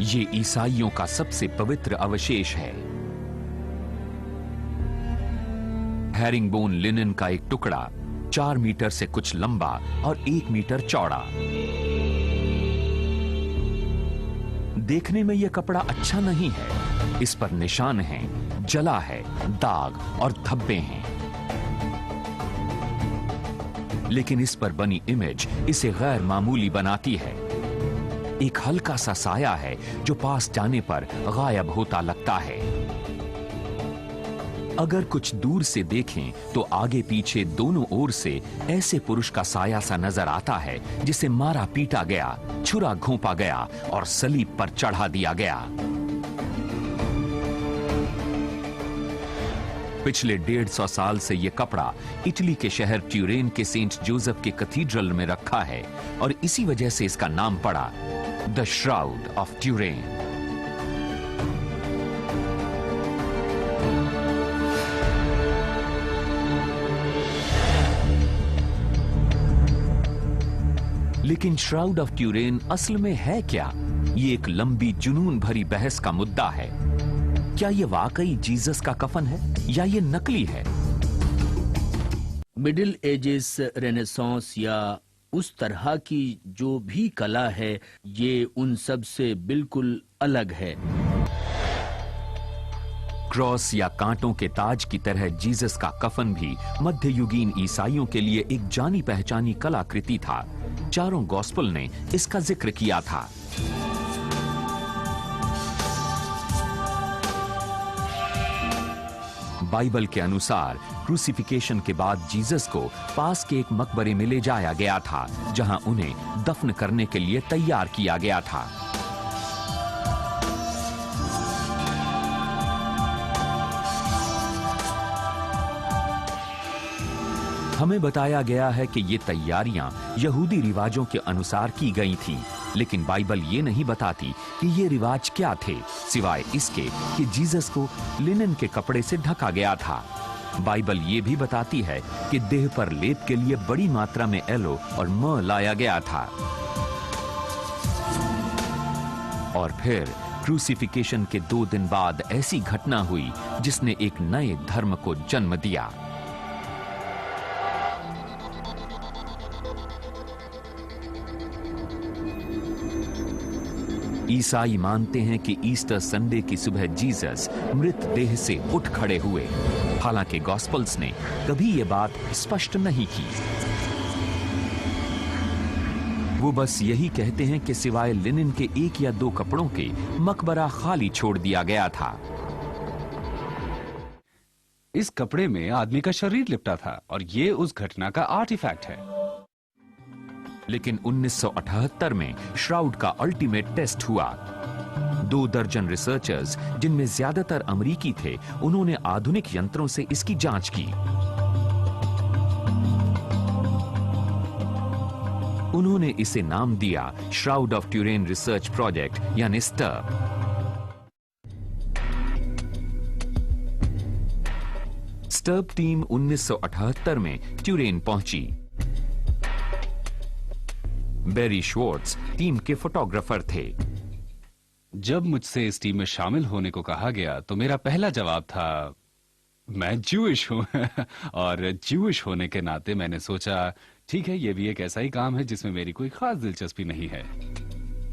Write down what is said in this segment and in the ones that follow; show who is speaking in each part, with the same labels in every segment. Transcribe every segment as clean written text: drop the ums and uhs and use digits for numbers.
Speaker 1: ये ईसाइयों का सबसे पवित्र अवशेष है। हेरिंगबोन लिनन का एक टुकड़ा 4 मीटर से कुछ लंबा और 1 मीटर चौड़ा। देखने में यह कपड़ा अच्छा नहीं है। इस पर निशान हैं, जला है, दाग और धब्बे हैं। लेकिन इस पर बनी इमेज इसे गैर मामूली बनाती है। एक हल्का सा साया है जो पास जाने पर गायब होता लगता है। अगर कुछ दूर से देखें तो आगे पीछे दोनों ओर से ऐसे पुरुष का साया सा नजर आता है जिसे मारा पीटा गया, छुरा घोंपा गया और सलीब पर चढ़ा दिया गया। पिछले 150 साल से यह कपड़ा इटली के शहर ट्यूरेन के सेंट जोसेफ के कैथेड्रल में रखा है और इसी वजह से इसका नाम पड़ा द श्राउड ऑफ ट्यूरेन। लेकिन श्राउड ऑफ ट्यूरेन असल में है क्या? ये एक लंबी जुनून भरी बहस का मुद्दा है। क्या ये वाकई जीसस का कफन है या ये नकली है?
Speaker 2: मिडिल एजेस, रेनेसांस या उस तरह की जो भी कला है, ये उन सब से बिल्कुल अलग है।
Speaker 1: क्रॉस या कांटों के ताज की तरह जीसस का कफन भी मध्ययुगीन ईसाइयों के लिए एक जानी पहचानी कलाकृति था। चारों गॉस्पेल ने इसका जिक्र किया था। बाइबल के अनुसार क्रूसिफिकेशन के बाद जीसस को पास के एक मकबरे में ले जाया गया था, जहां उन्हें दफन करने के लिए तैयार किया गया था। हमें बताया गया है कि ये तैयारियां यहूदी रिवाजों के अनुसार की गई थीं, लेकिन बाइबल ये नहीं बताती कि ये रिवाज क्या थे, सिवाय इसके कि जीसस को लिनन के कपड़े से ढका गया था। बाइबल ये भी बताती है कि देह पर लेप के लिए बड़ी मात्रा में एलो और मर लाया गया था। और फिर क्रूसिफिकेशन के 2 दिन बाद ऐसी घटना हुई जिसने एक नए धर्म को जन्म दिया। ईसाई मानते हैं कि ईस्टर संडे की सुबह जीसस मृत देह से उठ खड़े हुए। हालांकि गॉस्पेल्स ने कभी ये बात स्पष्ट नहीं की। वो बस यही कहते हैं कि सिवाय लिनन के 1 या 2 कपड़ों के मकबरा खाली छोड़ दिया गया था।
Speaker 3: इस कपड़े में आदमी का शरीर लिपटा था और ये उस घटना का आर्टिफैक्ट है।
Speaker 1: लेकिन 1978 में श्राउड का अल्टीमेट टेस्ट हुआ। 2 दर्जन रिसर्चर्स, जिनमें ज्यादातर अमेरिकी थे, उन्होंने आधुनिक यंत्रों से इसकी जांच की। उन्होंने इसे नाम दिया श्राउड ऑफ ट्यूरेन रिसर्च प्रोजेक्ट यानी स्टर्प। स्टर्प टीम 1978 में ट्यूरेन पहुंची। बेरी श्वार्ट्ज टीम के फोटोग्राफर थे।
Speaker 3: जब मुझसे इस टीम में शामिल होने को कहा गया तो मेरा पहला जवाब था, मैं ज्यूइश हूं। और ज्यूइश होने के नाते मैंने सोचा, ठीक है, यह भी एक ऐसा ही काम है जिसमें मेरी कोई खास दिलचस्पी नहीं है।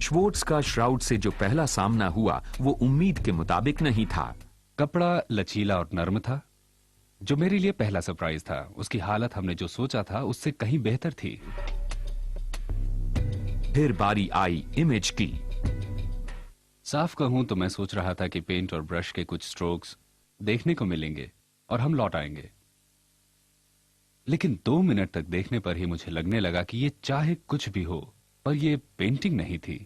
Speaker 1: श्वार्ट्ज का श्राउड से जो पहला सामना हुआ वो उम्मीद के मुताबिक नहीं था।
Speaker 3: कपड़ा लचीला और नर्म था, जो मेरे लिए पहला सरप्राइज था। उसकी हालत हमने जो सोचा था उससे कहीं बेहतर थी।
Speaker 1: फिर बारी आई इमेज की।
Speaker 3: साफ कहूं तो मैं सोच रहा था कि पेंट और ब्रश के कुछ स्ट्रोक्स देखने को मिलेंगे और हम लौट आएंगे। लेकिन 2 मिनट तक देखने पर ही मुझे लगने लगा कि ये चाहे कुछ भी हो, पर ये पेंटिंग नहीं थी।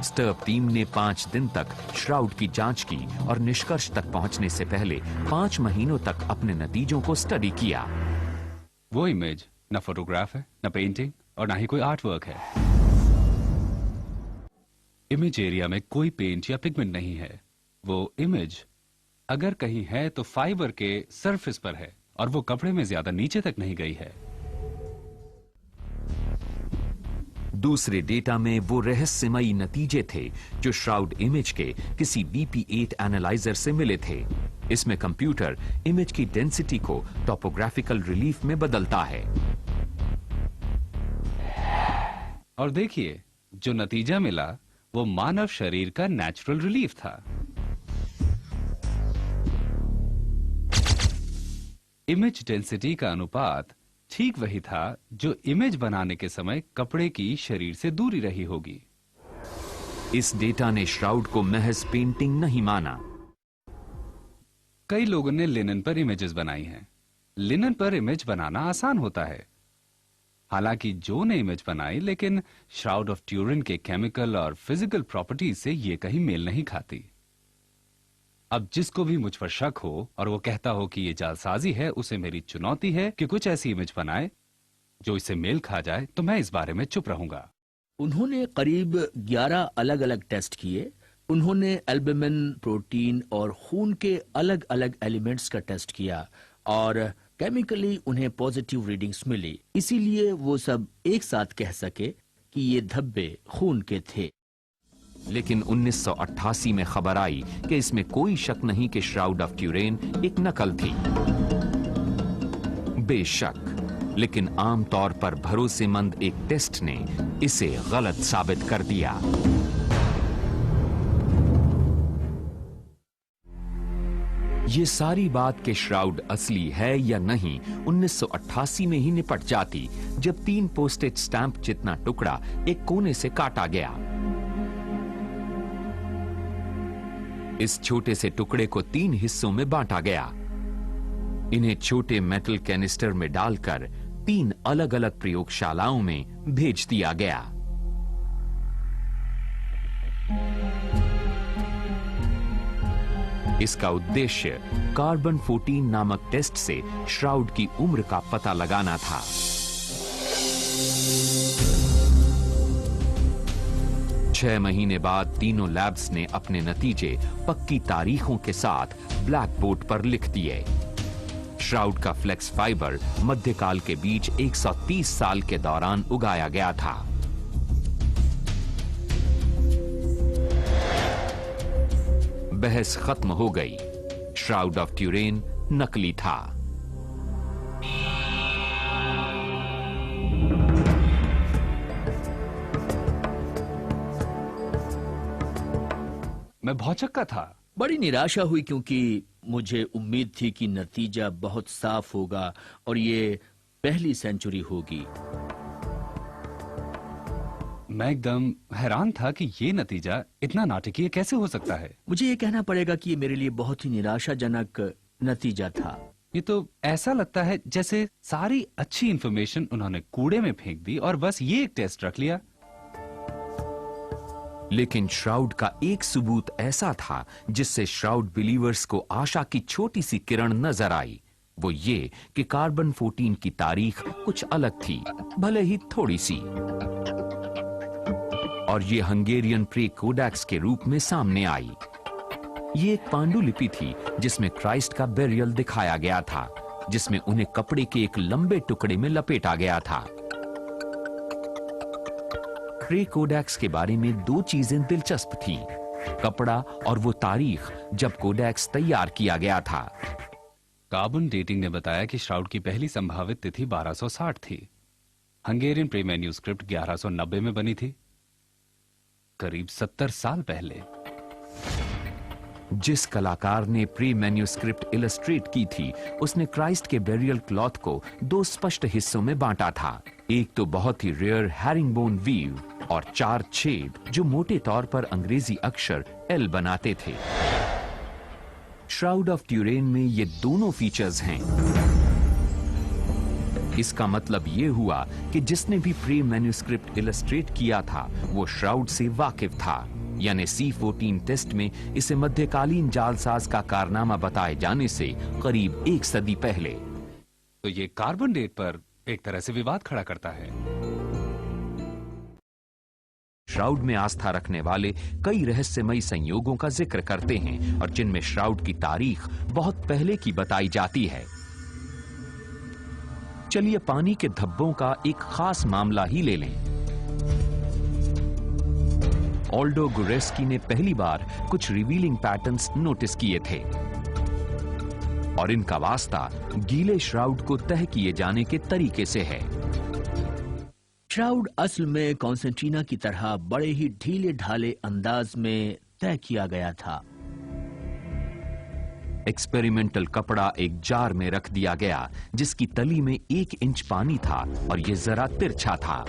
Speaker 1: स्टर्प टीम ने 5 दिन तक श्राउड की जांच की और निष्कर्ष तक पहुंचने से पहले 5 महीनों तक अपने नतीजों को स्टडी किया।
Speaker 3: वो इमेज न फोटोग्राफ है, न पेंटिंग और ना ही कोई आर्ट वर्क है। इमेज एरिया में कोई पेंट या पिगमेंट नहीं है। वो इमेज अगर कहीं है तो फाइबर के सरफेस पर है और वो कपड़े में ज्यादा नीचे तक नहीं गई है।
Speaker 1: दूसरे डेटा में वो रहस्यमयी नतीजे थे जो श्राउड इमेज के किसी BP8 एनालाइजर से मिले थे। इसमें कंप्यूटर इमेज की डेंसिटी को टोपोग्राफिकल रिलीफ में बदलता है।
Speaker 3: और देखिए, जो नतीजा मिला वो मानव शरीर का नेचुरल रिलीफ था। इमेज डेंसिटी का अनुपात ठीक वही था जो इमेज बनाने के समय कपड़े की शरीर से दूरी रही होगी।
Speaker 1: इस डेटा ने श्राउड को महज पेंटिंग नहीं माना।
Speaker 3: कई लोगों ने लिनन पर इमेजेस बनाई हैं। लिनन पर इमेज बनाना आसान होता है। हालांकि जो ने इमेज बनाई, लेकिन श्राउड ऑफ ट्यूरिन के केमिकल और फिजिकल प्रॉपर्टीज से ये कहीं मेल नहीं खाती। अब जिसको भी मुझ पर शक हो और वो कहता हो कि ये जालसाजी है, उसे मेरी चुनौती है कि कुछ ऐसी इमेज बनाए जो इससे मेल खा जाए, तो मैं इस बारे में चुप रहूंगा।
Speaker 2: उन्होंने करीब 11 अलग अलग टेस्ट किए। उन्होंने एल्बुमिन, प्रोटीन और खून के अलग अलग एलिमेंट्स का टेस्ट किया और केमिकली उन्हें पॉजिटिव रीडिंग्स मिली। इसीलिए वो सब एक साथ कह सके कि ये धब्बे खून के थे।
Speaker 1: लेकिन 1988 में खबर आई कि इसमें कोई शक नहीं कि श्राउड ऑफ ट्यूरेन एक नकल थी। बेशक, लेकिन आमतौर पर भरोसेमंद एक टेस्ट ने इसे गलत साबित कर दिया। ये सारी बात कि श्राउड असली है या नहीं 1988 में ही निपट जाती, जब 3 पोस्टेज स्टैंप जितना टुकड़ा एक कोने से काटा गया। इस छोटे से टुकड़े को 3 हिस्सों में बांटा गया। इन्हें छोटे मेटल कैनिस्टर में डालकर 3 अलग अलग प्रयोगशालाओं में भेज दिया गया। इसका उद्देश्य कार्बन 14 नामक टेस्ट से श्राउड की उम्र का पता लगाना था। छह महीने बाद तीनों लैब्स ने अपने नतीजे पक्की तारीखों के साथ ब्लैक बोर्ड पर लिख दिए। श्राउड का फ्लेक्स फाइबर मध्यकाल के बीच 130 साल के दौरान उगाया गया था। बहस खत्म हो गई। श्राउड ऑफ ट्यूरेन नकली था।
Speaker 3: मैं भौचक्का था।
Speaker 2: बड़ी निराशा हुई क्योंकि मुझे उम्मीद थी कि नतीजा बहुत साफ होगा और ये पहली सेंचुरी होगी।
Speaker 3: मैं एकदम हैरान था कि ये नतीजा इतना नाटकीय कैसे हो सकता है।
Speaker 2: मुझे ये कहना पड़ेगा कि ये मेरे लिए बहुत ही निराशाजनक नतीजा था।
Speaker 3: ये तो ऐसा लगता है जैसे सारी अच्छी इंफॉर्मेशन उन्होंने कूड़े में फेंक दी और बस ये एक टेस्ट रख लिया।
Speaker 1: लेकिन श्राउड का एक सबूत ऐसा था जिससे श्राउड बिलीवर्स को आशा की छोटी सी किरण नजर आई। वो ये कि कार्बन 14 की तारीख कुछ अलग थी, भले ही थोड़ी सी। और ये हंगेरियन प्रे कोडेक्स के रूप में सामने आई। ये एक पांडुलिपि थी जिसमें क्राइस्ट का बेरियल दिखाया गया था, जिसमें उन्हें कपड़े के एक लंबे टुकड़े में लपेटा गया था। प्रे कोडेक्स के बारे में 2 चीजें दिलचस्प थीं, कपड़ा और वो तारीख जब कोडेक्स तैयार किया गया था।
Speaker 3: कार्बन डेटिंग ने बताया कि श्राउड की पहली संभावित तिथि 1260 थी। हंगेरियन प्री मैन्यूस्क्रिप्ट 1190 में बनी थी, करीब 70 साल पहले।
Speaker 1: जिस कलाकार ने प्री मैन्यूस्क्रिप्ट इलस्ट्रेट की थी, उसने क्राइस्ट के बेरियल क्लॉथ को 2 स्पष्ट हिस्सों में बांटा था। एक तो बहुत ही रेयर हैरिंगबोन वीव और 4 छेद जो मोटे तौर पर अंग्रेजी अक्षर एल बनाते थे। श्राउड ऑफ ट्यूरेन में ये दोनों फीचर्स हैं। इसका मतलब ये हुआ कि जिसने भी प्री मैन्यूस्क्रिप्ट इलस्ट्रेट किया था वो श्राउड से वाकिफ था, यानी C14 टेस्ट में इसे मध्यकालीन जालसाज का कारनामा बताए जाने से करीब 1 सदी पहले।
Speaker 3: तो ये कार्बन डेट पर एक तरह से विवाद खड़ा करता है।
Speaker 1: श्राउड में आस्था रखने वाले कई रहस्यमयी संयोगों का जिक्र करते हैं और जिनमें श्राउड की तारीख बहुत पहले की बताई जाती है। चलिए पानी के धब्बों का एक खास मामला ही ले लें। ऑल्डो गुरेस्की ने पहली बार कुछ रिवीलिंग पैटर्न्स नोटिस किए थे और इनका वास्ता गीले श्राउड को तह किए जाने के तरीके से है।
Speaker 2: श्राउड असल में कॉन्सेंट्रीना की तरह बड़े ही ढीले ढाले अंदाज में तय किया गया था।
Speaker 1: एक्सपेरिमेंटल कपड़ा एक जार में रख दिया गया जिसकी तली में 1 इंच पानी था और यह जरा तिरछा था।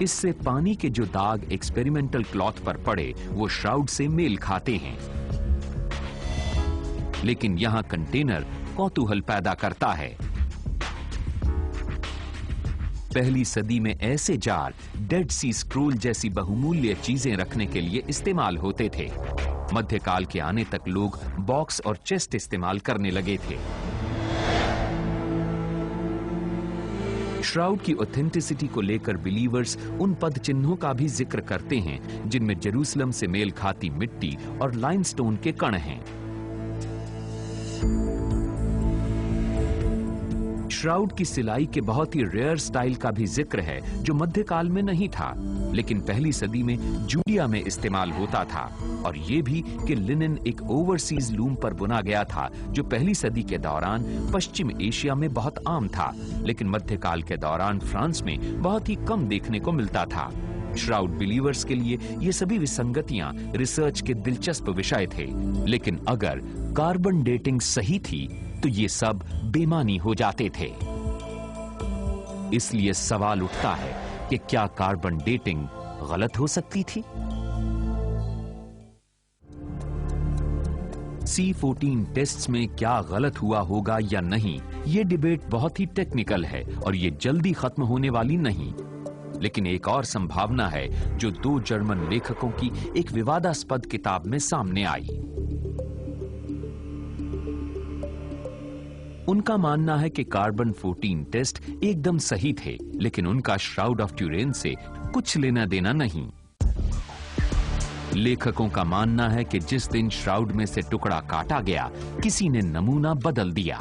Speaker 1: इससे पानी के जो दाग एक्सपेरिमेंटल क्लॉथ पर पड़े वो श्राउड से मेल खाते हैं, लेकिन यहां कंटेनर कौतूहल पैदा करता है। पहली सदी में ऐसे जार डेड सी स्क्रोल जैसी बहुमूल्य चीजें रखने के लिए इस्तेमाल होते थे। मध्यकाल के आने तक लोग बॉक्स और चेस्ट इस्तेमाल करने लगे थे। श्राउड की ऑथेंटिसिटी को लेकर बिलीवर्स उन पद चिन्हों का भी जिक्र करते हैं जिनमें जेरूसलम से मेल खाती मिट्टी और लाइमस्टोन के कण हैं। श्राउड की सिलाई के बहुत ही रेयर स्टाइल का भी जिक्र है जो मध्यकाल में नहीं था, लेकिन पहली सदी में जूडिया में इस्तेमाल होता था, और यह भी कि लिनन एक ओवरसीज लूम पर बुना गया था जो पहली सदी के दौरान पश्चिम एशिया में बहुत आम था, लेकिन मध्यकाल के दौरान फ्रांस में बहुत ही कम देखने को मिलता था। श्राउड बिलीवर्स के लिए ये सभी विसंगतियां रिसर्च के दिलचस्प विषय थे, लेकिन अगर कार्बन डेटिंग सही थी तो ये सब बेमानी हो जाते थे। इसलिए सवाल उठता है कि क्या कार्बन डेटिंग गलत हो सकती थी? C14 टेस्ट्स में क्या गलत हुआ होगा या नहीं, ये डिबेट बहुत ही टेक्निकल है और ये जल्दी खत्म होने वाली नहीं। लेकिन एक और संभावना है जो 2 जर्मन लेखकों की एक विवादास्पद किताब में सामने आई। उनका मानना है कि कार्बन 14 टेस्ट एकदम सही थे, लेकिन उनका श्राउड ऑफ ट्यूरेन से कुछ लेना देना नहीं। लेखकों का मानना है कि जिस दिन श्राउड में से टुकड़ा काटा गया, किसी ने नमूना बदल दिया।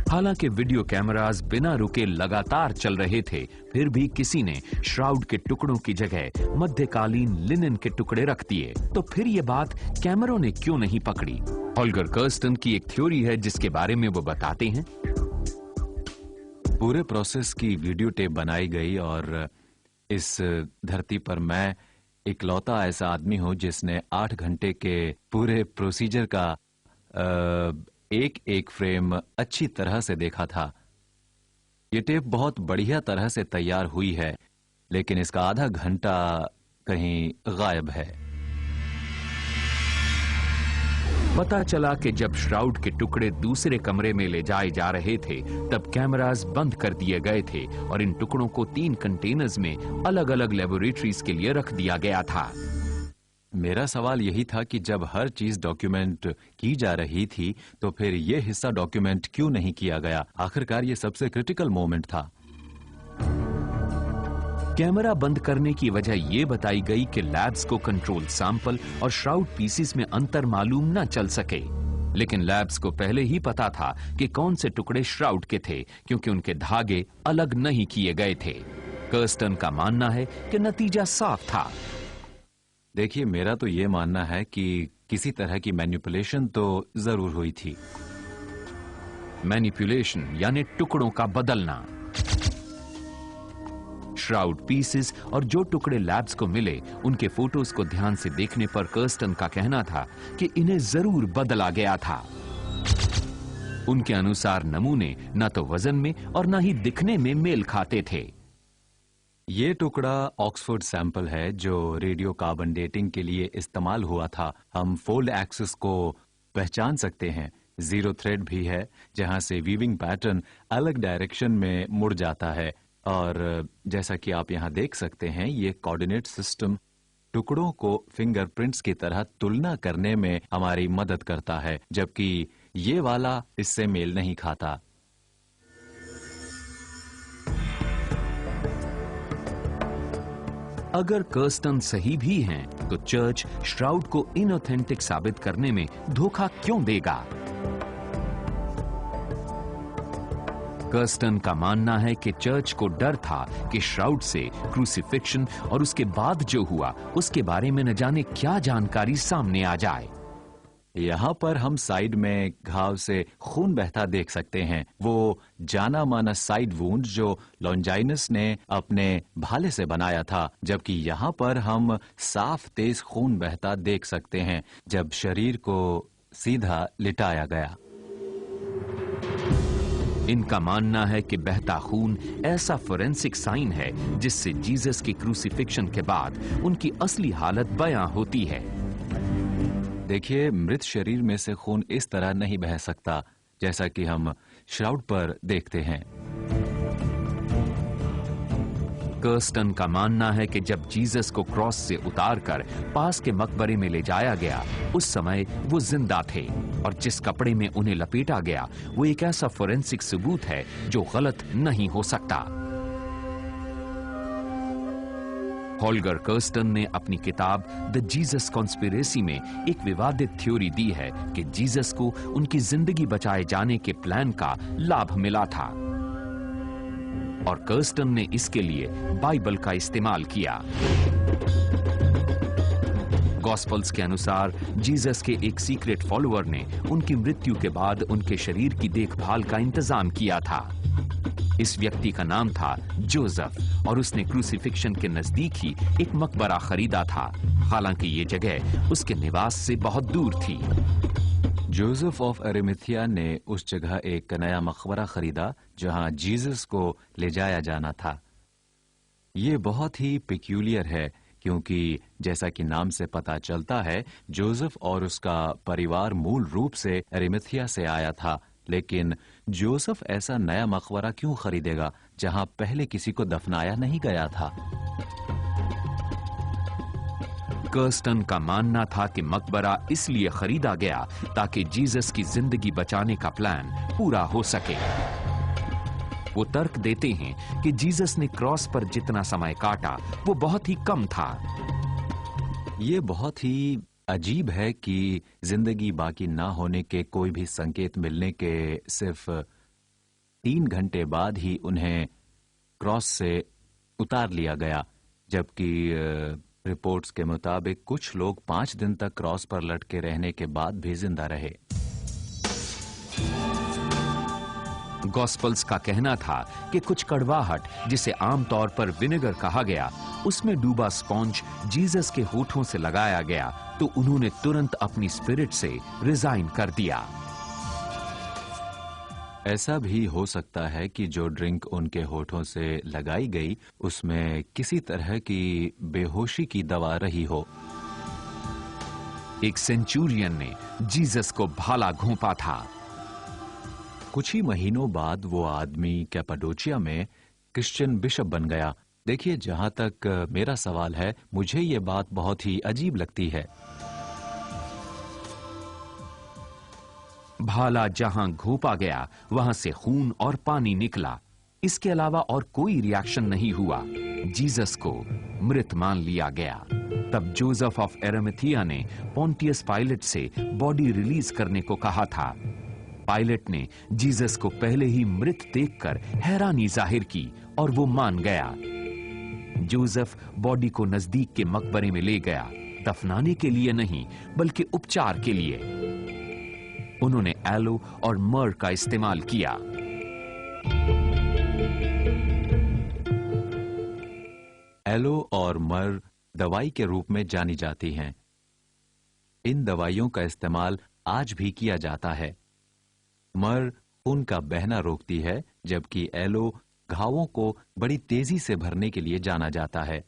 Speaker 1: हालांकि वीडियो कैमरास बिना रुके लगातार चल रहे थे, फिर भी किसी ने श्राउड के टुकड़ों की जगह मध्यकालीन लिनन के टुकड़े रख दिए। तो फिर यह बात कैमरों ने क्यों नहीं पकड़ी? होल्गर कर्स्टन की एक थ्योरी है जिसके बारे में वो बताते हैं।
Speaker 4: पूरे प्रोसेस की वीडियो टेप बनाई गई और इस धरती पर मैं इकलौता ऐसा आदमी हूं जिसने 8 घंटे के पूरे प्रोसीजर का एक एक फ्रेम अच्छी तरह से देखा था। ये टेप बहुत बढ़िया तरह से तैयार हुई है, लेकिन इसका आधा घंटा कहीं गायब है।
Speaker 1: पता चला कि जब श्राउड के टुकड़े दूसरे कमरे में ले जाए जा रहे थे, तब कैमरास बंद कर दिए गए थे और इन टुकड़ों को 3 कंटेनर्स में अलग अलग लेबोरेटरीज के लिए रख दिया गया था।
Speaker 4: मेरा सवाल यही था कि जब हर चीज डॉक्यूमेंट की जा रही थी, तो फिर यह हिस्सा डॉक्यूमेंट क्यों नहीं किया गया? आखिरकार यह सबसे क्रिटिकल मोमेंट था।
Speaker 1: कैमरा बंद करने की वजह यह बताई गई कि लैब्स को कंट्रोल सैंपल और श्राउड पीसीस में अंतर मालूम न चल सके, लेकिन लैब्स को पहले ही पता था कि कौन से टुकड़े श्राउड के थे, क्योंकि उनके धागे अलग नहीं किए गए थे। कर्स्टन का मानना है कि नतीजा साफ था।
Speaker 4: देखिए, मेरा तो यह मानना है कि किसी तरह की मैनिपुलेशन तो जरूर हुई थी।
Speaker 1: मैनिपुलेशन यानी टुकड़ों का बदलना। श्राउड पीसेस और जो टुकड़े लैब्स को मिले, उनके फोटोज को ध्यान से देखने पर कर्स्टन का कहना था कि इन्हें जरूर बदला गया था। उनके अनुसार नमूने न तो वजन में और न ही दिखने में मेल खाते थे।
Speaker 4: ये टुकड़ा ऑक्सफोर्ड सैंपल है जो रेडियो कार्बन डेटिंग के लिए इस्तेमाल हुआ था। हम फोल्ड एक्सिस को पहचान सकते हैं। 0 थ्रेड भी है जहां से वीविंग पैटर्न अलग डायरेक्शन में मुड़ जाता है, और जैसा कि आप यहां देख सकते हैं, ये कोऑर्डिनेट सिस्टम टुकड़ों को फिंगरप्रिंट्स की तरह तुलना करने में हमारी मदद करता है, जबकि ये वाला इससे मेल नहीं खाता।
Speaker 1: अगर कर्स्टन सही भी हैं, तो चर्च श्राउड को इनऑथेंटिक साबित करने में धोखा क्यों देगा? कर्स्टन का मानना है कि चर्च को डर था कि श्राउड से क्रूसिफिक्शन और उसके बाद जो हुआ उसके बारे में न जाने क्या जानकारी सामने आ जाए।
Speaker 4: यहाँ पर हम साइड में घाव से खून बहता देख सकते हैं, वो जाना माना साइड वुंड जो लॉन्जाइनस ने अपने भाले से बनाया था, जबकि यहाँ पर हम साफ तेज खून बहता देख सकते हैं जब शरीर को सीधा लिटाया गया।
Speaker 1: इनका मानना है कि बहता खून ऐसा फोरेंसिक साइन है जिससे जीसस के क्रूसिफिक्शन के बाद उनकी असली हालत बयां होती है।
Speaker 4: देखिए, मृत शरीर में से खून इस तरह नहीं बह सकता जैसा कि हम श्राउड पर देखते हैं।
Speaker 1: कर्स्टन का मानना है कि जब जीसस को क्रॉस से उतारकर पास के मकबरे में ले जाया गया उस समय वो जिंदा थे और जिस कपड़े में उन्हें लपेटा गया वो एक ऐसा फोरेंसिक सबूत है जो गलत नहीं हो सकता। होल्गर कर्स्टन ने अपनी किताब द जीसस कॉन्स्पिरेसी में एक विवादित थ्योरी दी है कि जीसस को उनकी जिंदगी बचाए जाने के प्लान का लाभ मिला था और कर्स्टन ने इसके लिए बाइबल का इस्तेमाल किया। गॉस्पेल्स के अनुसार जीसस के एक सीक्रेट फॉलोअर ने उनकी मृत्यु के बाद उनके शरीर की देखभाल का इंतजाम किया था। इस व्यक्ति का नाम था जोसेफ और उसने क्रूसिफिक्शन के नजदीक ही एक मकबरा खरीदा था, हालांकि ये जगह उसके निवास से बहुत दूर थी।
Speaker 4: जोसेफ ऑफ अरिमथिया ने उस जगह एक नया मकबरा खरीदा जहां जीसस को ले जाया जाना था। ये बहुत ही पिक्यूलियर है क्योंकि जैसा कि नाम से पता चलता है जोसेफ और उसका परिवार मूल रूप से अरिमथिया से आया था, लेकिन जोसेफ ऐसा नया मकबरा क्यों खरीदेगा जहां पहले किसी को दफनाया नहीं गया था।
Speaker 1: कर्स्टन का मानना था कि मकबरा इसलिए खरीदा गया ताकि जीसस की जिंदगी बचाने का प्लान पूरा हो सके। वो तर्क देते हैं कि जीसस ने क्रॉस पर जितना समय काटा वो बहुत ही कम था।
Speaker 4: ये बहुत ही अजीब है कि जिंदगी बाकी ना होने के कोई भी संकेत मिलने के सिर्फ 3 घंटे बाद ही उन्हें क्रॉस से उतार लिया गया, जबकि रिपोर्ट्स के मुताबिक कुछ लोग 5 दिन तक क्रॉस पर लटके रहने के बाद भी जिंदा रहे।
Speaker 1: गॉस्पेल्स का कहना था कि कुछ कड़वाहट, जिसे आमतौर पर विनेगर कहा गया, उसमें डूबा स्पॉन्ज जीसस के होठों से लगाया गया तो उन्होंने तुरंत अपनी स्पिरिट से रिजाइन कर दिया।
Speaker 4: ऐसा भी हो सकता है कि जो ड्रिंक उनके होठों से लगाई गई उसमें किसी तरह की बेहोशी की दवा रही हो।
Speaker 1: एक सेंचुरियन ने जीसस को भाला घोंपा था।
Speaker 4: कुछ ही महीनों बाद वो आदमी कैपाडोचिया में क्रिश्चियन बिशप बन गया। देखिए, जहां तक मेरा सवाल है, मुझे ये बात बहुत ही अजीब लगती है।
Speaker 1: भाला जहां घोंपा गया वहां से खून और पानी निकला, इसके अलावा और कोई रिएक्शन नहीं हुआ। जीसस को मृत मान लिया गया। तब जोसेफ ऑफ एरिमथिया ने पोंटियस पायलट से बॉडी रिलीज करने को कहा था। पायलट ने जीसस को पहले ही मृत देखकर हैरानी जाहिर की और वो मान गया। जोसेफ बॉडी को नजदीक के मकबरे में ले गया, दफनाने के लिए नहीं बल्कि उपचार के लिए। उन्होंने एलो और मर का इस्तेमाल किया।
Speaker 4: एलो और मर दवाई के रूप में जानी जाती हैं। इन दवाइयों का इस्तेमाल आज भी किया जाता है। मर खून का बहना रोकती है, जबकि एलो घावों को बड़ी तेजी से भरने के लिए जाना जाता है।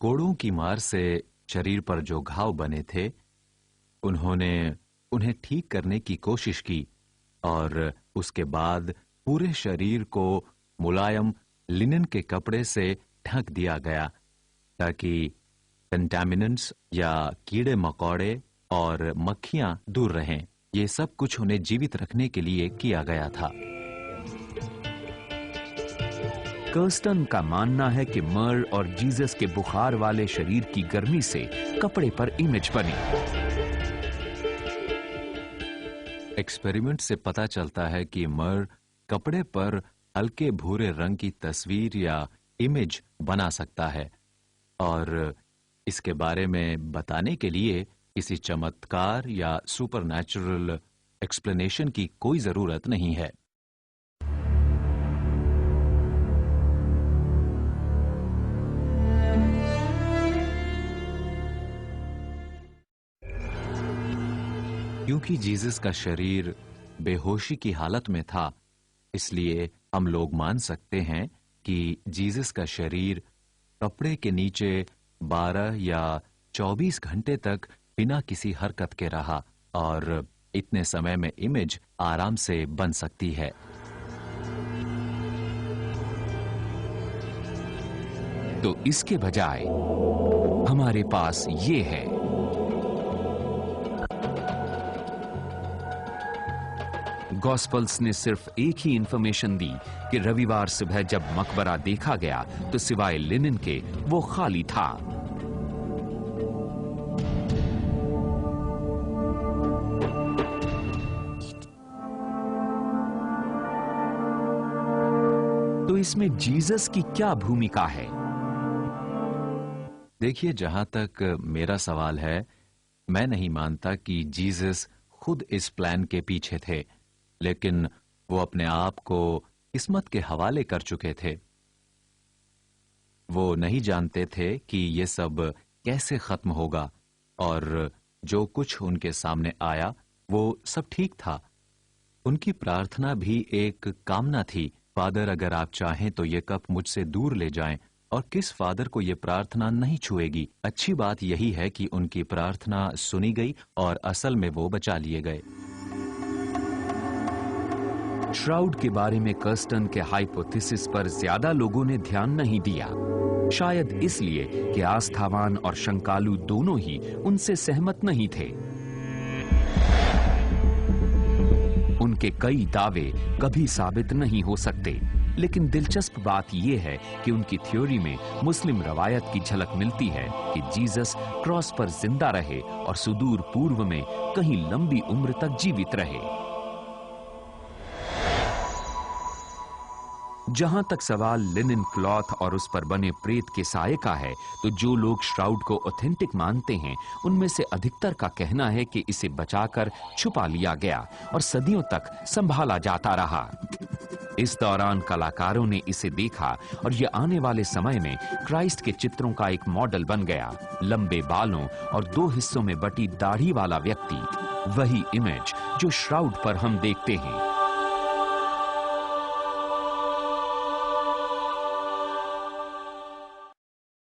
Speaker 4: कोड़ों की मार से शरीर पर जो घाव बने थे, उन्होंने उन्हें ठीक करने की कोशिश की और उसके बाद पूरे शरीर को मुलायम लिनन के कपड़े से ढक दिया गया ताकि कंटामिनेंट्स या कीड़े मकोड़े और मक्खियां दूर रहें। ये सब कुछ उन्हें जीवित रखने के लिए किया गया था।
Speaker 1: कर्स्टन का मानना है कि मर और जीसस के बुखार वाले शरीर की गर्मी से कपड़े पर इमेज बनी।
Speaker 4: एक्सपेरिमेंट से पता चलता है कि मर कपड़े पर हल्के भूरे रंग की तस्वीर या इमेज बना सकता है, और इसके बारे में बताने के लिए किसी चमत्कार या सुपरनैचुरल एक्सप्लेनेशन की कोई जरूरत नहीं है। क्योंकि जीसस का शरीर बेहोशी की हालत में था, इसलिए हम लोग मान सकते हैं कि जीसस का शरीर कपड़े के नीचे 12 या 24 घंटे तक बिना किसी हरकत के रहा, और इतने समय में इमेज आराम से बन सकती है।
Speaker 1: तो इसके बजाय हमारे पास ये है। गॉस्पल्स ने सिर्फ एक ही इंफॉर्मेशन दी कि रविवार सुबह जब मकबरा देखा गया तो सिवाय लिनन के वो खाली था। तो इसमें जीसस की क्या भूमिका है?
Speaker 4: देखिए, जहां तक मेरा सवाल है, मैं नहीं मानता कि जीसस खुद इस प्लान के पीछे थे, लेकिन वो अपने आप को किस्मत के हवाले कर चुके थे। वो नहीं जानते थे कि ये सब कैसे खत्म होगा, और जो कुछ उनके सामने आया वो सब ठीक था। उनकी प्रार्थना भी एक कामना थी, फादर अगर आप चाहें तो ये कप मुझसे दूर ले जाएं, और किस फादर को ये प्रार्थना नहीं छुएगी। अच्छी बात यही है कि उनकी प्रार्थना सुनी गई और असल में वो बचा लिए गए।
Speaker 1: श्राउड के बारे में कर्स्टन के हाइपोथेसिस पर ज्यादा लोगों ने ध्यान नहीं दिया, शायद इसलिए कि आस्थावान और शंकालु दोनों ही उनसे सहमत नहीं थे। उनके कई दावे कभी साबित नहीं हो सकते, लेकिन दिलचस्प बात यह है कि उनकी थ्योरी में मुस्लिम रवायत की झलक मिलती है कि जीसस क्रॉस पर जिंदा रहे और सुदूर पूर्व में कहीं लंबी उम्र तक जीवित रहे। जहां तक सवाल लिनन क्लॉथ और उस पर बने प्रेत के साये का है, तो जो लोग श्राउड को ऑथेंटिक मानते हैं उनमें से अधिकतर का कहना है कि इसे बचाकर छुपा लिया गया और सदियों तक संभाला जाता रहा। इस दौरान कलाकारों ने इसे देखा और यह आने वाले समय में क्राइस्ट के चित्रों का एक मॉडल बन गया। लंबे बालों और 2 हिस्सों में बटी दाढ़ी वाला व्यक्ति, वही इमेज जो श्राउड पर हम देखते हैं।